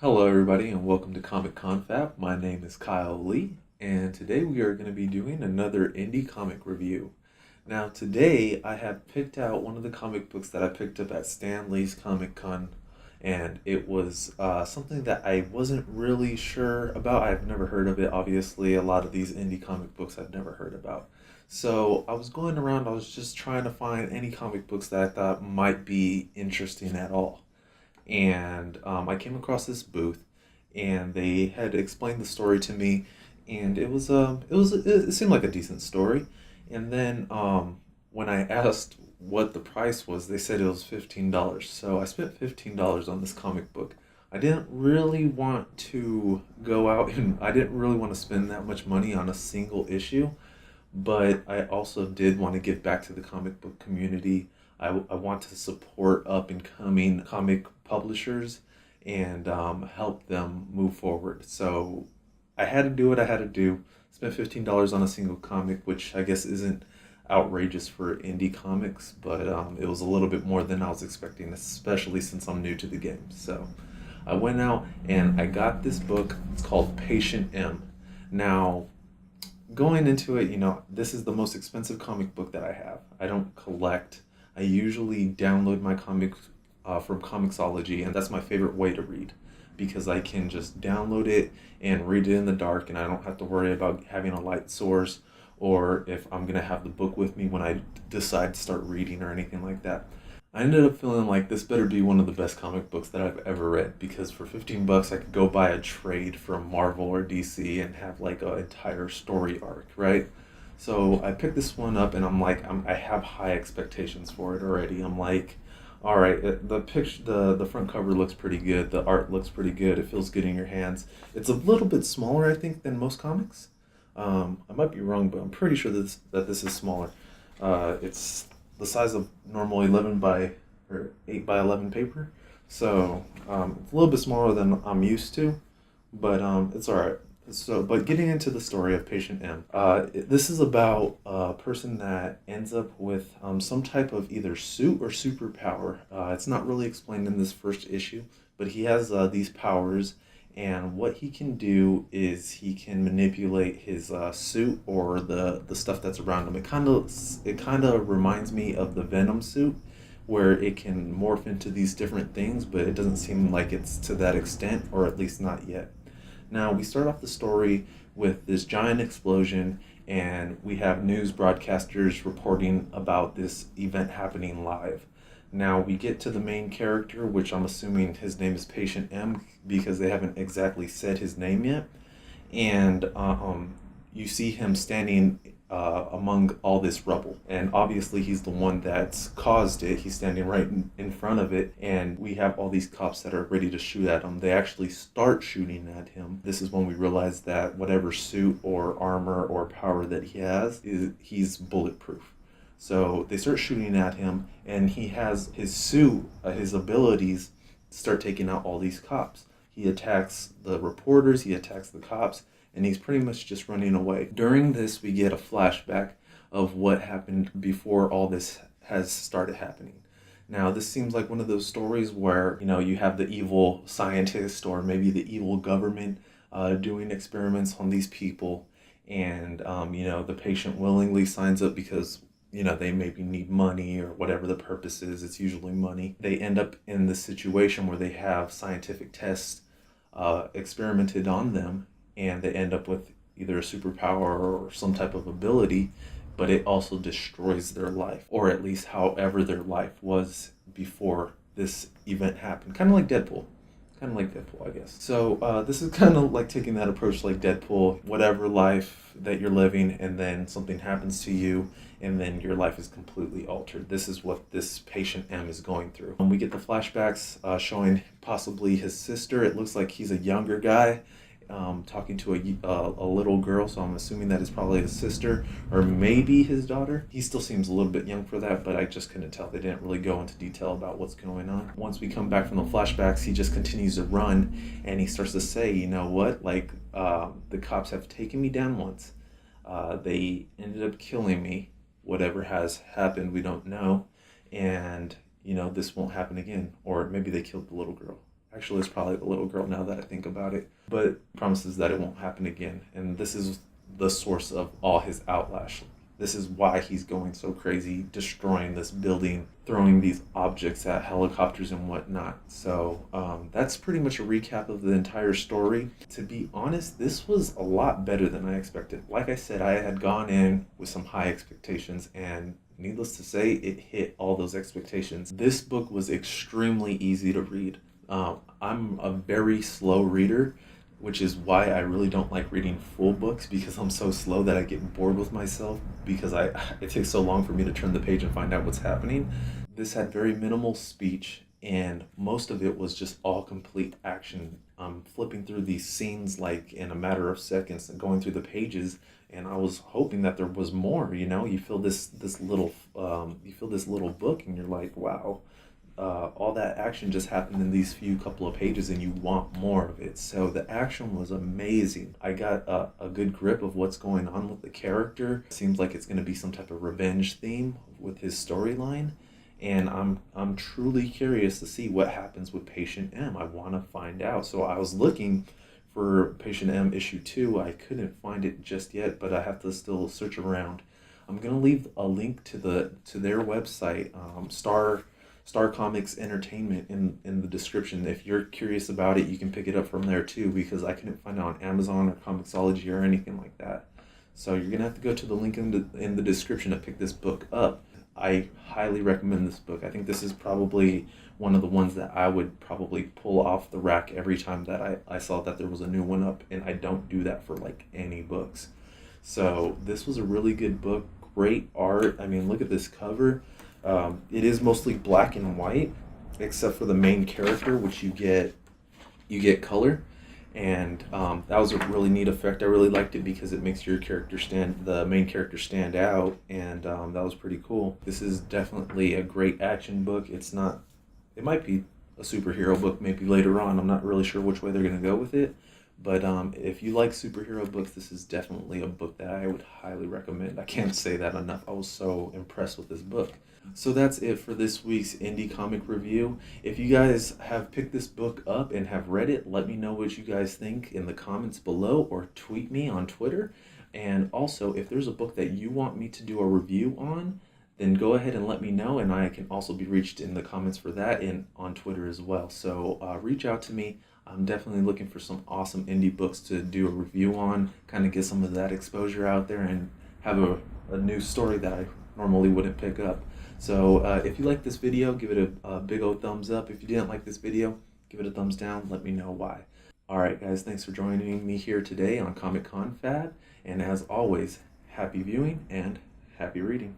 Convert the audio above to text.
Hello, everybody, and welcome to Comic Confab. My name is Kyle Lee, and today we are going to be doing another indie comic review. Now, today I have picked out one of the comic books that I picked up at Stan Lee's Comic Con, and it was something that I wasn't really sure about. I've never heard of it, obviously. A lot of these indie comic books I've never heard about. So I was going around, I was just trying to find any comic books that I thought might be interesting at all, and I came across this booth, and they had explained the story to me, and it seemed like a decent story. And then when I asked what the price was, they said it was $15. So I spent $15 on this comic book. I didn't really want to go out and I didn't really want to spend that much money on a single issue, but I also did want to give back to the comic book community. I want to support up and coming comic publishers and help them move forward. So I had to do what I had to do. Spent $15 on a single comic, which I guess isn't outrageous for indie comics, but it was a little bit more than I was expecting, especially since I'm new to the game. So I went out and I got this book. It's called Patient M. Now, going into it, this is the most expensive comic book that I have. I don't collect. I usually download my comics from Comixology, and that's my favorite way to read because I can just download it and read it in the dark, and I don't have to worry about having a light source or if I'm going to have the book with me when I decide to start reading or anything like that. I ended up feeling like this better be one of the best comic books that I've ever read, because for $15 I could go buy a trade from Marvel or DC and have like an entire story arc, right? So I picked this one up and I have high expectations for it already. I'm like, all right, the picture, the front cover looks pretty good. The art looks pretty good. It feels good in your hands. It's a little bit smaller, I think, than most comics. I might be wrong, but I'm pretty sure that this is smaller. It's the size of normal 11 by or 8 by 11 paper. So it's a little bit smaller than I'm used to, but it's all right. So, but getting into the story of Patient M, this is about a person that ends up with some type of either suit or superpower. It's not really explained in this first issue, but he has these powers, and what he can do is he can manipulate his suit or the stuff that's around him. It kind of reminds me of the Venom suit, where it can morph into these different things, but it doesn't seem like it's to that extent, or at least not yet. Now, we start off the story with this giant explosion, and we have news broadcasters reporting about this event happening live. Now, we get to the main character, which I'm assuming his name is Patient M because they haven't exactly said his name yet. And you see him standing among all this rubble. And obviously, he's the one that's caused it. He's standing right in front of it. And we have all these cops that are ready to shoot at him. They actually start shooting at him. This is when we realize that whatever suit or armor or power that he has, he's bulletproof. So they start shooting at him, and he has his suit, his abilities start taking out all these cops. He attacks the reporters, he attacks the cops, and he's pretty much just running away. During this, we get a flashback of what happened before all this has started happening. Now, this seems like one of those stories where, you have the evil scientist or maybe the evil government doing experiments on these people, and, the patient willingly signs up because they maybe need money or whatever the purpose is. It's usually money. They end up in this situation where they have scientific tests experimented on them, and they end up with either a superpower or some type of ability, but it also destroys their life, or at least however their life was before this event happened. Kind of like Deadpool. I guess. So this is kind of like taking that approach like Deadpool, whatever life that you're living, and then something happens to you, and then your life is completely altered. This is what this Patient M is going through. We get the flashbacks showing possibly his sister. It looks like he's a younger guy talking to a little girl, so I'm assuming that is probably his sister or maybe his daughter. He still seems a little bit young for that, but I just couldn't tell. They didn't really go into detail about what's going on. Once we come back from the flashbacks, he just continues to run, and he starts to say, you know what, like, the cops have taken me down once. They ended up killing me. Whatever has happened, we don't know. And, this won't happen again. Or maybe they killed the little girl. Actually, it's probably the little girl now that I think about it. But promises that it won't happen again. And this is the source of all his outlash. This is why he's going so crazy, destroying this building, throwing these objects at helicopters and whatnot. So that's pretty much a recap of the entire story. To be honest, this was a lot better than I expected. Like I said, I had gone in with some high expectations, and needless to say, it hit all those expectations. This book was extremely easy to read. I'm a very slow reader, which is why I really don't like reading full books, because I'm so slow that I get bored with myself because it takes so long for me to turn the page and find out what's happening. This had very minimal speech, and most of it was just all complete action. Flipping through these scenes like in a matter of seconds and going through the pages, and I was hoping that there was more. You feel this little book, and you're like, wow. All that action just happened in these couple of pages, and you want more of it. So the action was amazing. I got a good grip of what's going on with the character. It seems like it's going to be some type of revenge theme with his storyline, and I'm truly curious to see what happens with Patient M. I want to find out. So I was looking for Patient M issue 2. I couldn't find it just yet, but I have to still search around. I'm gonna leave a link to their website, Star Comics Entertainment, in the description. If you're curious about it, you can pick it up from there too, because I couldn't find it on Amazon or Comixology or anything like that. So you're gonna have to go to the link in the description to pick this book up. I highly recommend this book. I think this is probably one of the ones that I would probably pull off the rack every time that I saw that there was a new one up, and I don't do that for like any books. So this was a really good book. Great art. I mean, look at this cover. It is mostly black and white, except for the main character, which you get color, and that was a really neat effect. I really liked it because it makes the main character stand out, and that was pretty cool. This is definitely a great action book. It might be a superhero book maybe later on. I'm not really sure which way they're gonna go with it. But if you like superhero books, this is definitely a book that I would highly recommend. I can't say that enough. I was so impressed with this book. So that's it for this week's indie comic review. If you guys have picked this book up and have read it, let me know what you guys think in the comments below, or tweet me on Twitter. And also, if there's a book that you want me to do a review on, then go ahead and let me know, and I can also be reached in the comments for that and on Twitter as well. So reach out to me. I'm definitely looking for some awesome indie books to do a review on, kind of get some of that exposure out there and have a new story that I normally wouldn't pick up. So if you like this video, give it a big old thumbs up. If you didn't like this video, give it a thumbs down. Let me know why. Alright guys, thanks for joining me here today on Comic Confab. And as always, happy viewing and happy reading.